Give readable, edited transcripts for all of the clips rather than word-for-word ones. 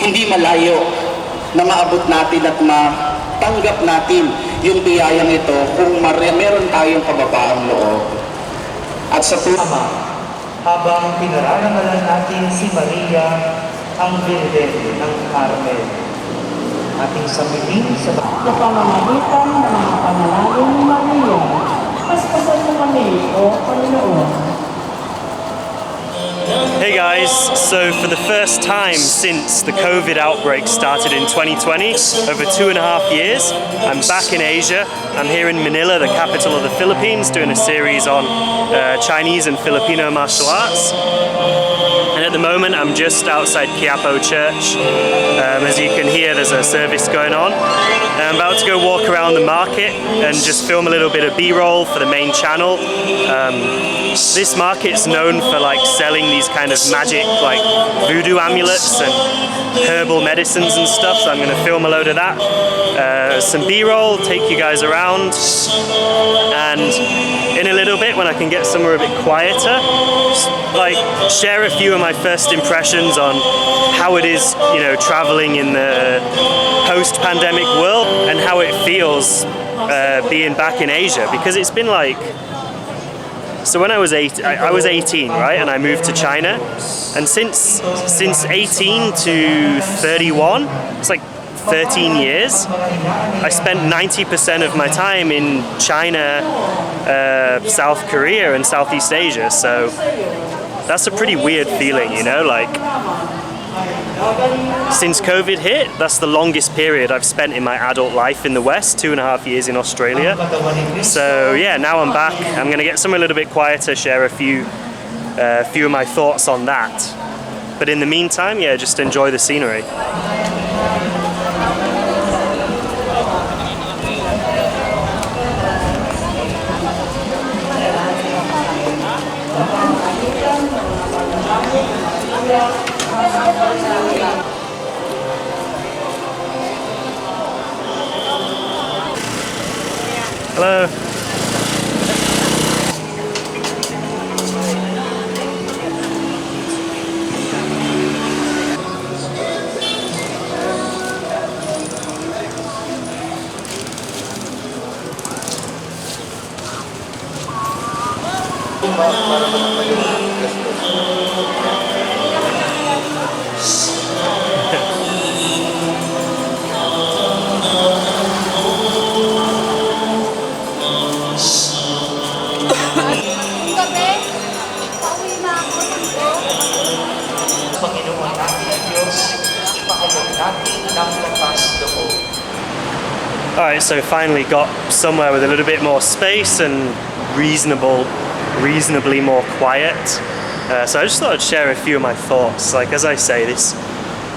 hindi malayo na maabot natin at matanggap natin yung biyayang ito kung meron tayong kababaang loob. At sa Ama, habang pinararangalan natin si Maria, ang Birhen ng Carmel, ating sambihin sa pamamagitan ng mga panalangin ni Maria, paspasan mo kami, O Panginoon. Hey guys, so for the first time since the COVID outbreak started in 2020, over 2.5 years, I'm back in Asia. I'm here in Manila, the capital of the Philippines, doing a series on Chinese and Filipino martial arts. And at the moment I'm just outside Quiapo Church. As you can hear, there's a service going on. I'm about to go walk around the market and just film a little bit of B-roll for the main channel. This market's known for like selling these kind of magic like voodoo amulets and herbal medicines and stuff, so I'm going to film a load of that. Some B-roll, take you guys around, and in a little bit when I can get somewhere a bit quieter, just, like share a few of my first impressions on how it is, you know, traveling in the post-pandemic world and how it feels being back in Asia, because it's been like, so when I was 18, right, and I moved to China, and since 18 to 31, it's like 13 years. I spent 90% of my time in China, South Korea, and Southeast Asia. So that's a pretty weird feeling, you know, like since COVID hit, that's the longest period I've spent in my adult life in the West, 2.5 years in Australia. So yeah, now I'm back. I'm going to get somewhere a little bit quieter, share a few of my thoughts on that. But in the meantime, yeah, just enjoy the scenery. Hello. Panginoon natin ang Diyos, ipakabot natin ng lakas loob. Alright, so finally got somewhere with a little bit more space and reasonably more quiet. So I just thought I'd share a few of my thoughts. Like, as I say, this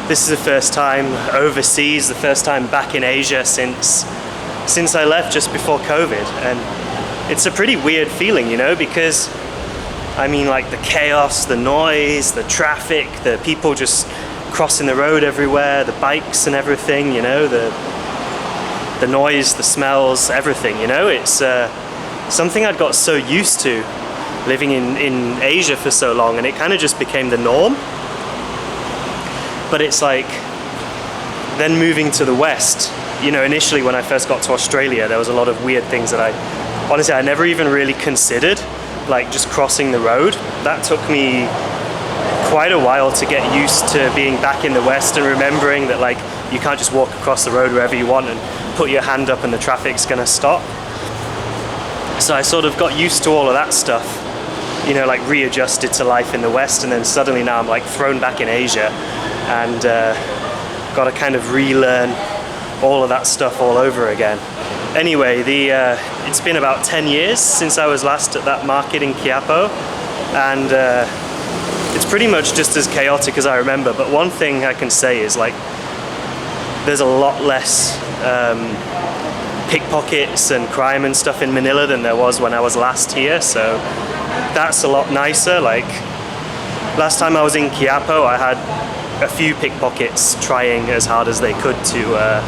is the first time overseas, the first time back in Asia since I left just before COVID, and it's a pretty weird feeling, you know, because I mean, like the chaos, the noise, the traffic, the people just crossing the road everywhere, the bikes and everything, you know, the noise, the smells, everything, you know. It's something I'd got so used to living in Asia for so long, and it kind of just became the norm. But it's like, then moving to the West, you know, initially when I first got to Australia, there was a lot of weird things that I never even really considered, like just crossing the road. That took me quite a while to get used to being back in the West and remembering that like you can't just walk across the road wherever you want and put your hand up and the traffic's gonna stop. So I sort of got used to all of that stuff, you know, like readjusted to life in the West, and then suddenly now I'm like thrown back in Asia and got to kind of relearn all of that stuff all over again. Anyway, it's been about 10 years since I was last at that market in Quiapo, and it's pretty much just as chaotic as I remember. But one thing I can say is like there's a lot less pickpockets and crime and stuff in Manila than there was when I was last here, so that's a lot nicer. Like last time I was in Quiapo, I had a few pickpockets trying as hard as they could to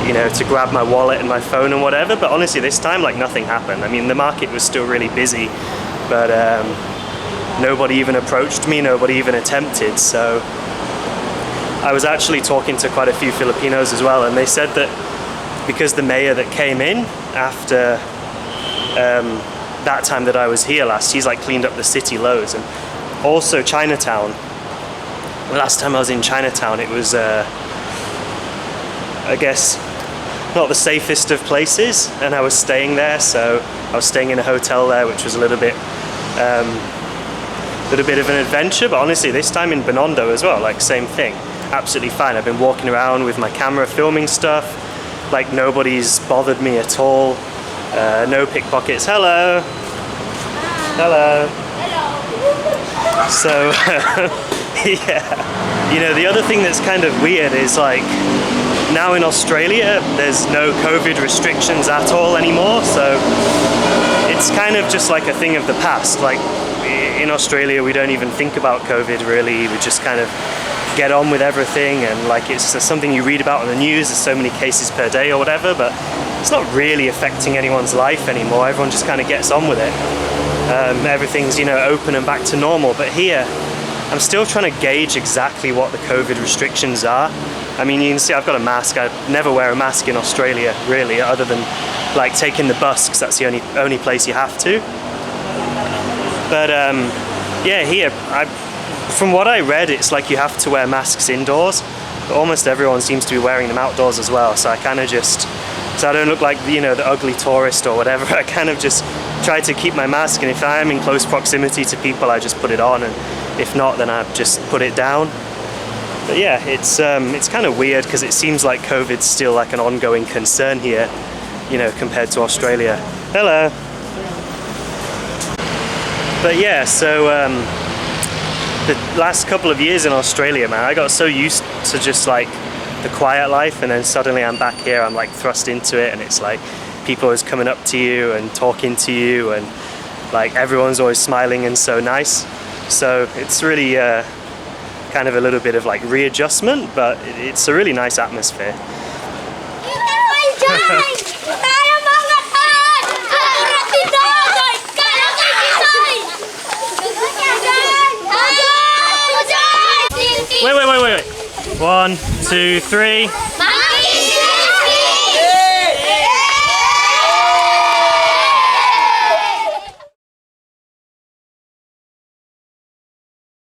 you know, to grab my wallet and my phone and whatever, but honestly this time like nothing happened. I mean, the market was still really busy, but nobody even approached me, nobody even attempted. So I was actually talking to quite a few Filipinos as well, and they said that because the mayor that came in after that time that I was here last, he's like cleaned up the city loads. And also Chinatown, the last time I was in Chinatown, it was I guess not the safest of places, and I was staying there, so I was staying in a hotel there, which was a little bit of an adventure. But honestly, this time in Binondo as well, like same thing, absolutely fine. I've been walking around with my camera filming stuff, like nobody's bothered me at all. No pickpockets. Hello. Hello. So yeah, you know, the other thing that's kind of weird is like now in Australia there's no COVID restrictions at all anymore, so it's kind of just like a thing of the past. Like in Australia we don't even think about COVID really, we just kind of get on with everything, and like it's something you read about on the news, there's so many cases per day or whatever, but it's not really affecting anyone's life anymore. Everyone just kind of gets on with it. Everything's, you know, open and back to normal. But here I'm still trying to gauge exactly what the COVID restrictions are. I mean, you can see I've got a mask. I never wear a mask in Australia really, other than like taking the bus, because that's the only place you have to. But yeah, here from what I read, it's like you have to wear masks indoors, but almost everyone seems to be wearing them outdoors as well. So I kind of just, so I don't look like, you know, the ugly tourist or whatever, I kind of just try to keep my mask, and if I am in close proximity to people I just put it on, and if not then I just put it down. But yeah, it's kind of weird because it seems like COVID's still like an ongoing concern here, you know, compared to Australia. Hello. But yeah, so the last couple of years in Australia, man, I got so used to just like the quiet life, and then suddenly I'm back here, I'm like thrust into it, and it's like people always coming up to you and talking to you, and like everyone's always smiling and so nice. So it's really kind of a little bit of like readjustment, but it's a really nice atmosphere. Wait. 1, 2, 3.